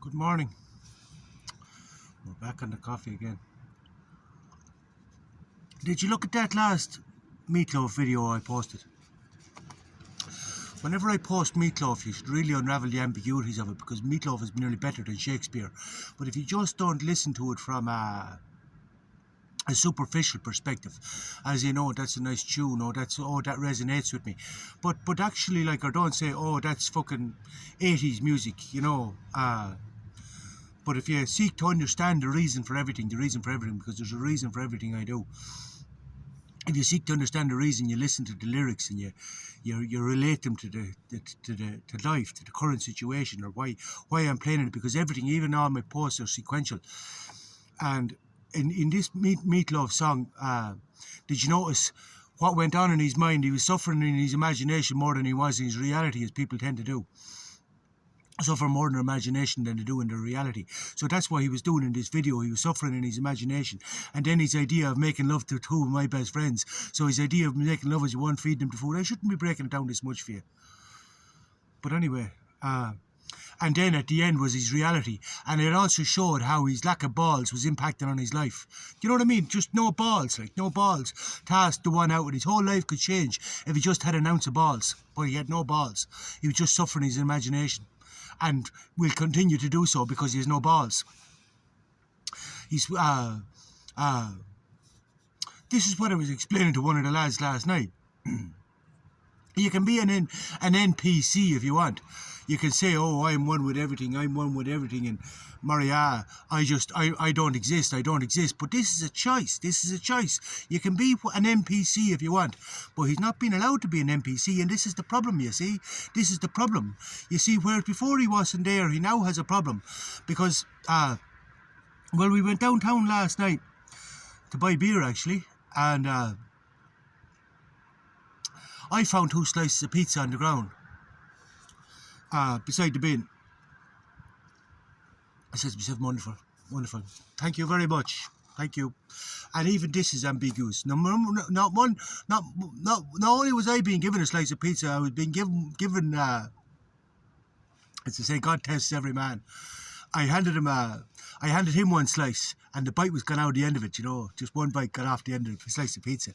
Good morning. We're back on the coffee again. Did you look at that last Meatloaf video I posted? Whenever I post Meatloaf, you should really unravel the ambiguities of it, because Meatloaf is nearly better than Shakespeare. But if you just don't listen to it from a superficial perspective, as you know, that's a nice tune, that resonates with me. But actually, like, or don't say, oh, that's fucking 80s music, But if you seek to understand the reason for everything, because there's a reason for everything I do. If you seek to understand the reason, you listen to the lyrics and you relate them to life, to the current situation, or why I'm playing it. Because everything, even all my posts, are sequential. And in this Meatloaf song, did you notice what went on in his mind? He was suffering in his imagination more than he was in his reality, as people tend to do. Suffer more in their imagination than they do in their reality. So that's what he was doing in this video. He was suffering in his imagination. And then his idea of making love to two of my best friends. So his idea of making love is you want to feed them the food. I shouldn't be breaking it down this much for you. But anyway, and then at the end was his reality. And it also showed how his lack of balls was impacting on his life. Do you know what I mean? Just no balls, no balls. Tasked the one out, and his whole life could change if he just had an ounce of balls. But he had no balls. He was just suffering his imagination. And will continue to do so because he has no balls. This is what I was explaining to one of the lads last night. You can be an NPC if you want. You can say, oh, I'm one with everything, and Maria, I don't exist. But this is a choice. You can be an NPC if you want, but he's not being allowed to be an NPC, and this is the problem, you see. This is the problem. You see, whereas before he wasn't there, he now has a problem. Because, we went downtown last night to buy beer, actually, and I found 2 slices of pizza on the ground, beside the bin. I said to myself, wonderful. Thank you very much. Thank you. And even this is ambiguous. Not only was I being given a slice of pizza, I was being given as to say, God tests every man. I handed him 1 slice, and the bite was gone out the end of it, just 1 bite got off the end of the slice of pizza,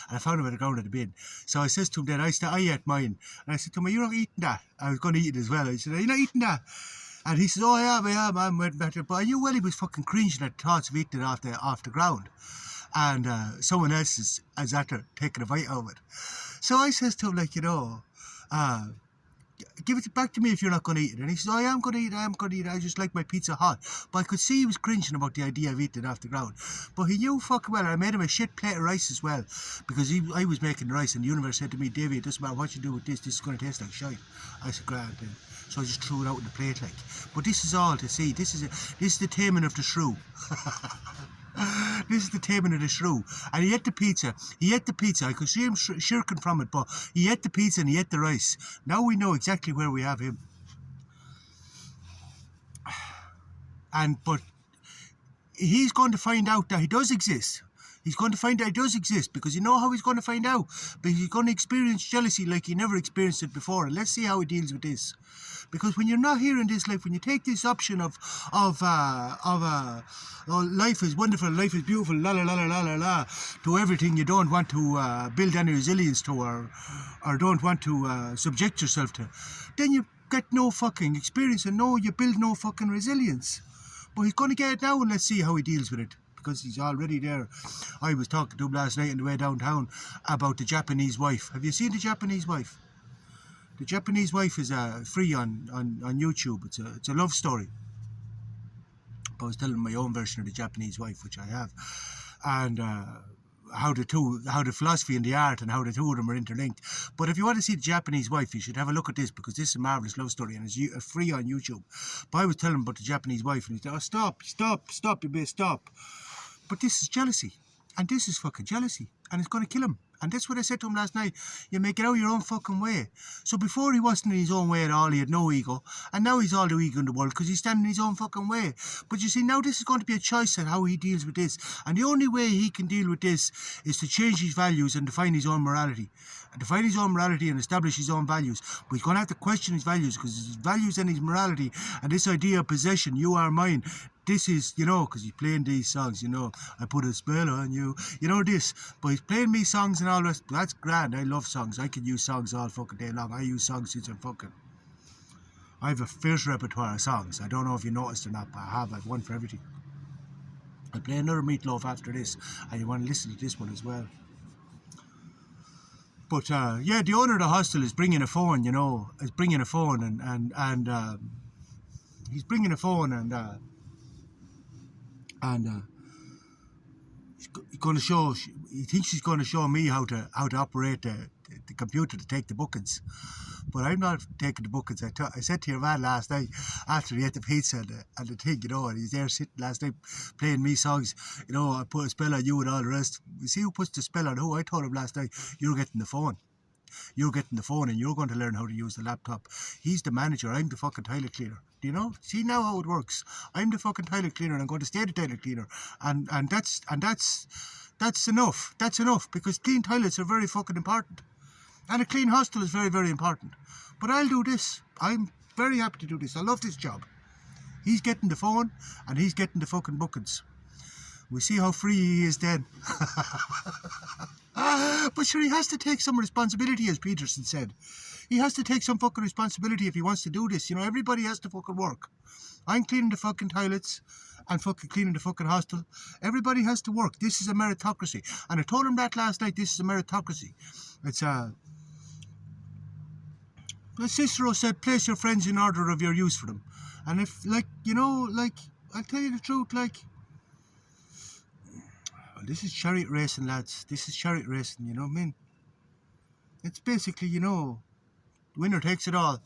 and I found him at the ground at the bin. So I says to him then, I ate mine, and I said to him, you're not eating that. I was going to eat it as well. I said, are you not eating that? And he says, oh, I am, but I knew well he was fucking cringing at the thoughts of eating it off the ground. And someone else has after taking a bite out of it. So I says to him, give it back to me if you're not going to eat it. And he says, I am going to eat it. I just like my pizza hot. But I could see he was cringing about the idea of eating it off the ground. But he knew fucking well. I made him a shit plate of rice as well, because I was making the rice, and the universe said to me, Davey, it doesn't matter what you do with this is going to taste like shite. I said, grand then. So I just threw it out in the plate like. But this is all to see. This is the taming of the shrew. This is the taming of the shrew. And he ate the pizza. I could see him shirking from it, but he ate the pizza and he ate the rice. Now we know exactly where we have him. But he's going to find out that he does exist. He's going to find out he does exist, because you know how he's going to find out? Because he's going to experience jealousy like he never experienced it before. And let's see how he deals with this. Because when you're not here in this life, when you take this option of life is wonderful, life is beautiful, la la la la la la, to everything you don't want to build any resilience to, or don't want to subject yourself to, then you get no fucking experience, and you build no fucking resilience. But he's going to get it now, and let's see how he deals with it, because he's already there. I was talking to him last night on the way downtown about the Japanese wife. Have you seen the Japanese wife? The Japanese wife is free on YouTube. It's a love story. But I was telling my own version of the Japanese wife, which I have, and how the philosophy and the art, and how the two of them are interlinked. But if you want to see the Japanese wife, you should have a look at this, because this is a marvelous love story, and it's free on YouTube. But I was telling him about the Japanese wife, and he said, oh, stop, you better stop. But this is jealousy. And this is fucking jealousy. And it's going to kill him. And that's what I said to him last night. You make it out your own fucking way. So before he wasn't in his own way at all. He had no ego. And now he's all the ego in the world because he's standing in his own fucking way. But you see, now this is going to be a choice at how he deals with this. And the only way he can deal with this is to change his values and define his own morality. And define his own morality and establish his own values. But he's going to have to question his values because his values and his morality and this idea of possession, you are mine. This is, you know, because he's playing these songs, you know, I put a spell on you, you know this, but he's playing me songs and all the rest. That's grand. I love songs. I can use songs all fucking day long. I use songs since I'm fucking, I have a fierce repertoire of songs. I don't know if you noticed or not, but I've one for everything. I'll play another Meatloaf after this, and you want to listen to this one as well. But yeah, the owner of the hostel is bringing a phone, you know, is bringing a phone and he's bringing a phone and he's going to show. He thinks he's going to show me how to operate the computer to take the bookings, but I'm not taking the bookings. I said to your man last night after he ate the pizza and the thing, you know, and he's there sitting last night playing me songs. You know, I put a spell on you and all the rest. You see who puts the spell on who? I told him last night, you're getting the phone. You're getting the phone and you're going to learn how to use the laptop. He's the manager. I'm the fucking toilet cleaner. Do you know? See now how it works. I'm the fucking toilet cleaner and I'm going to stay the toilet cleaner. And that's enough. That's enough because clean toilets are very fucking important. And a clean hostel is very, very important. But I'll do this. I'm very happy to do this. I love this job. He's getting the phone and he's getting the fucking bookings. We see how free he is then. But sure, he has to take some responsibility, as Peterson said. He has to take some fucking responsibility if he wants to do this. You know, everybody has to fucking work. I'm cleaning the fucking toilets and fucking cleaning the fucking hostel. Everybody has to work. This is a meritocracy. And I told him that last night. This is a meritocracy. It's Cicero said, place your friends in order of your use for them. And if, like, you know, like, I'll tell you the truth, like, this is chariot racing, lads. This is chariot racing, you know what I mean? It's basically, you know, the winner takes it all.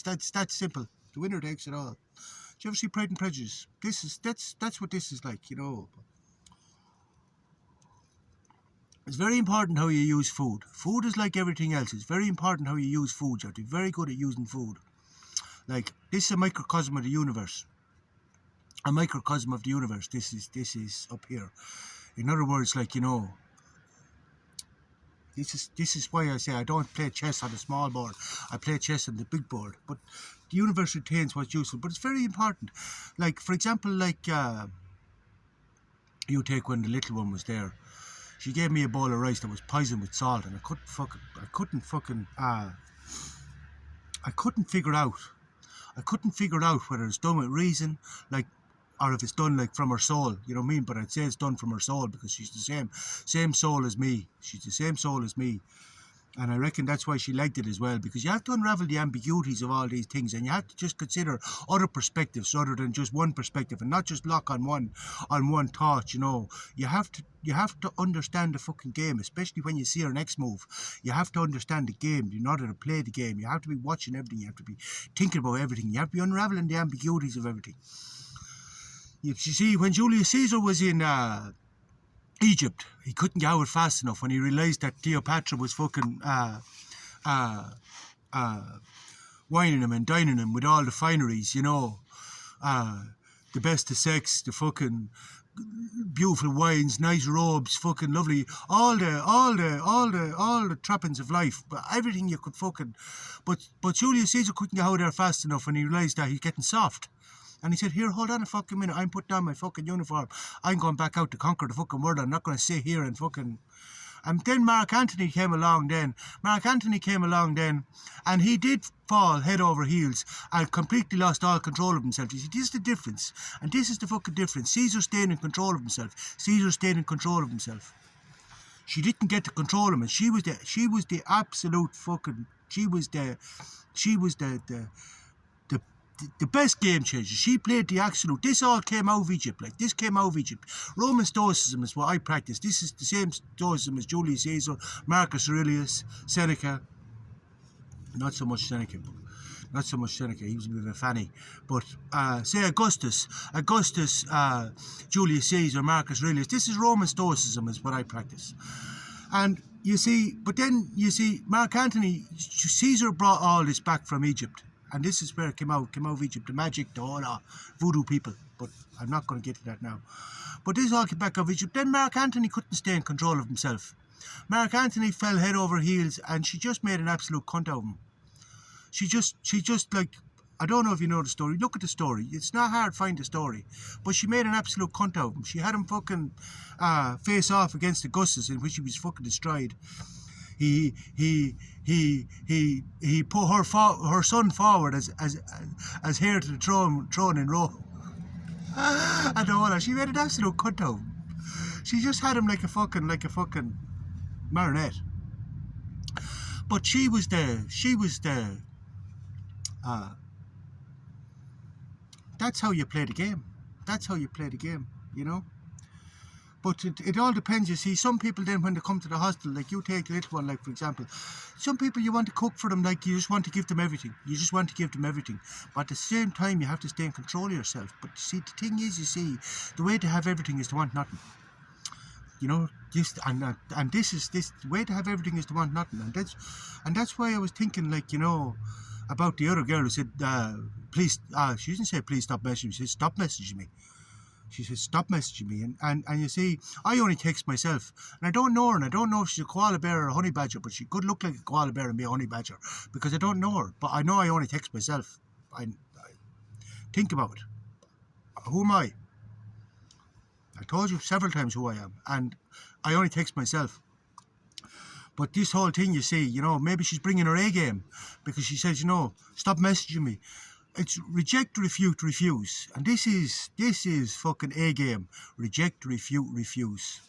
That's that simple. The winner takes it all. Do you ever see Pride and Prejudice? That's what this is like, you know. It's very important how you use food. Food is like everything else. It's very important how you use food. You have to be very good at using food. Like, this is a microcosm of the universe. A microcosm of the universe. This is up here. In other words, like, you know, this is why I say I don't play chess on a small board. I play chess on the big board. But the universe retains what's useful. But it's very important. Like, for example, like, you take when the little one was there. She gave me a bowl of rice that was poisoned with salt, and I couldn't figure out whether it's done with reason, like, or if it's done like from her soul, you know what I mean? But I'd say it's done from her soul because she's the same soul as me. She's the same soul as me. And I reckon that's why she liked it as well, because you have to unravel the ambiguities of all these things, and you have to just consider other perspectives other than just one perspective, and not just lock on one thought. You know, you have to understand the fucking game, especially when you see her next move. You have to understand the game in order to play the game. You have to be watching everything. You have to be thinking about everything. You have to be unraveling the ambiguities of everything. You see, when Julius Caesar was in Egypt, he couldn't get out fast enough when he realised that Cleopatra was fucking wining him and dining him with all the fineries, you know, the best of sex, the fucking beautiful wines, nice robes, fucking lovely, all the trappings of life, but everything you could fucking. But Julius Caesar couldn't get out there fast enough when he realised that he's getting soft. And he said, here, hold on a fucking minute. I'm putting on my fucking uniform. I'm going back out to conquer the fucking world. I'm not going to sit here and fucking... And then Mark Antony came along then. And he did fall head over heels and completely lost all control of himself. You see, this is the difference. And this is the fucking difference. Caesar stayed in control of himself. She didn't get to control him. And she was the absolute fucking... She was the best game changer. She played the absolute. This all came out of Egypt. Like, this came out of Egypt. Roman Stoicism is what I practice. This is the same Stoicism as Julius Caesar, Marcus Aurelius, Seneca. Not so much Seneca, but Not so much Seneca, he was a bit of a fanny. But say Augustus, Julius Caesar, Marcus Aurelius. This is Roman Stoicism, is what I practice. And you see, but then you see, Mark Antony, Caesar brought all this back from Egypt. And this is where it came out of Egypt, the magic, the whole voodoo people. But I'm not going to get to that now. But this all came back out of Egypt. Then Mark Antony couldn't stay in control of himself. Mark Antony fell head over heels, and she just made an absolute cunt out of him. She just like, I don't know if you know the story. Look at the story. It's not hard to find the story. But she made an absolute cunt out of him. She had him fucking face off against Augustus, in which he was fucking destroyed. He put her son forward as heir to the throne in Rome. And all that. She made an absolute cunt out of him. She just had him like a fucking marionette. But she was the that's how you play the game. That's how you play the game, you know. But it all depends, you see. Some people then, when they come to the hospital, like you take the little one, like for example, some people you want to cook for them, like you just want to give them everything. You just want to give them everything. But at the same time, you have to stay in control of yourself. But see, the thing is, you see, the way to have everything is to want nothing. You know, the way to have everything is to want nothing. And that's why I was thinking, like, you know, about the other girl who said, please, she didn't say please stop messaging me, she said stop messaging me. She said stop messaging me. And you see, I only text myself, and I don't know her, and I don't know if she's a koala bear or a honey badger, but she could look like a koala bear and be a honey badger, because I don't know her. But I know I only text myself. I think about it. Who am I? I told you several times who I am, and I only text myself. But this whole thing, you see, you know, maybe she's bringing her A game, because she says, you know, stop messaging me. It's reject, refute, refuse. And this is fucking A game. Reject, refute, refuse.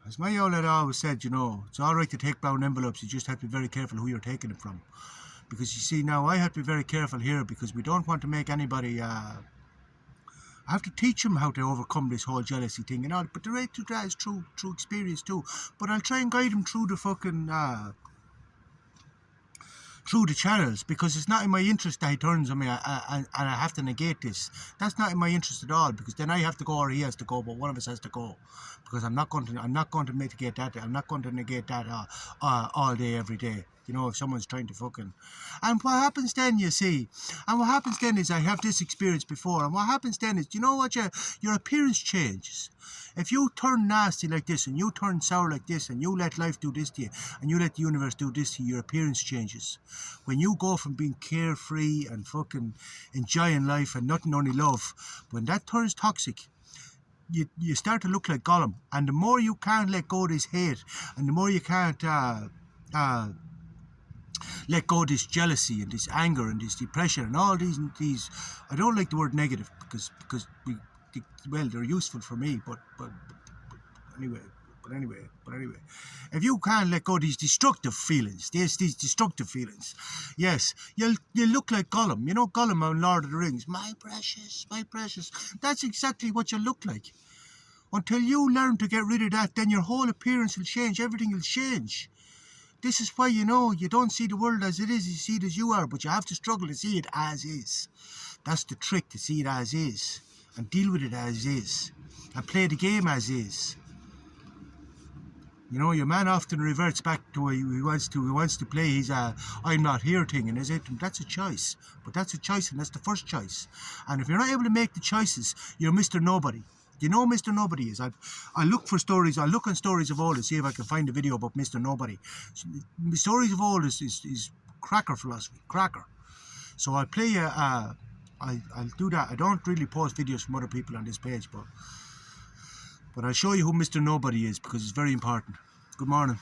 As my old lad always said, you know, it's all right to take brown envelopes, you just have to be very careful who you're taking it from. Because you see, now I have to be very careful here, because we don't want to make anybody... I have to teach them how to overcome this whole jealousy thing and all. But the way to that is through experience too. But I'll try and guide them through the fucking... through the channels, because it's not in my interest that he turns on me and I have to negate this. That's not in my interest at all, because then I have to go or he has to go, but one of us has to go, because I'm not going to mitigate that. I'm not going to negate that all day, every day. You know, if someone's trying to fucking... And what happens then, you see, and what happens then is I have this experience before, and what happens then is, you know what, your appearance changes. If you turn nasty like this, and you turn sour like this, and you let life do this to you, and you let the universe do this to you, your appearance changes. When you go from being carefree and fucking enjoying life and nothing, only love, when that turns toxic, you start to look like Gollum. And the more you can't let go of this hate, and the more you can't let go of this jealousy and this anger and this depression and all these. I don't like the word negative, because well, they're useful for me, but anyway, if you can't let go of these destructive feelings, these destructive feelings, yes, you'll look like Gollum. You know Gollum on Lord of the Rings, my precious. That's exactly what you look like. Until you learn to get rid of that, then your whole appearance will change. Everything will change. This is why, you know, you don't see the world as it is, you see it as you are, but you have to struggle to see it as is. That's the trick, to see it as is, and deal with it as is, and play the game as is. You know, your man often reverts back to he wants to play his I'm not here thing, and that's a choice. But that's a choice, and that's the first choice. And if you're not able to make the choices, you're Mr. Nobody. You know Mr. Nobody is. I look for stories. I look on stories of old to see if I can find a video about Mr. Nobody. Stories of old is cracker philosophy. Cracker. So I'll play I'll do that. I don't really post videos from other people on this page, but I'll show you who Mr. Nobody is, because it's very important. Good morning.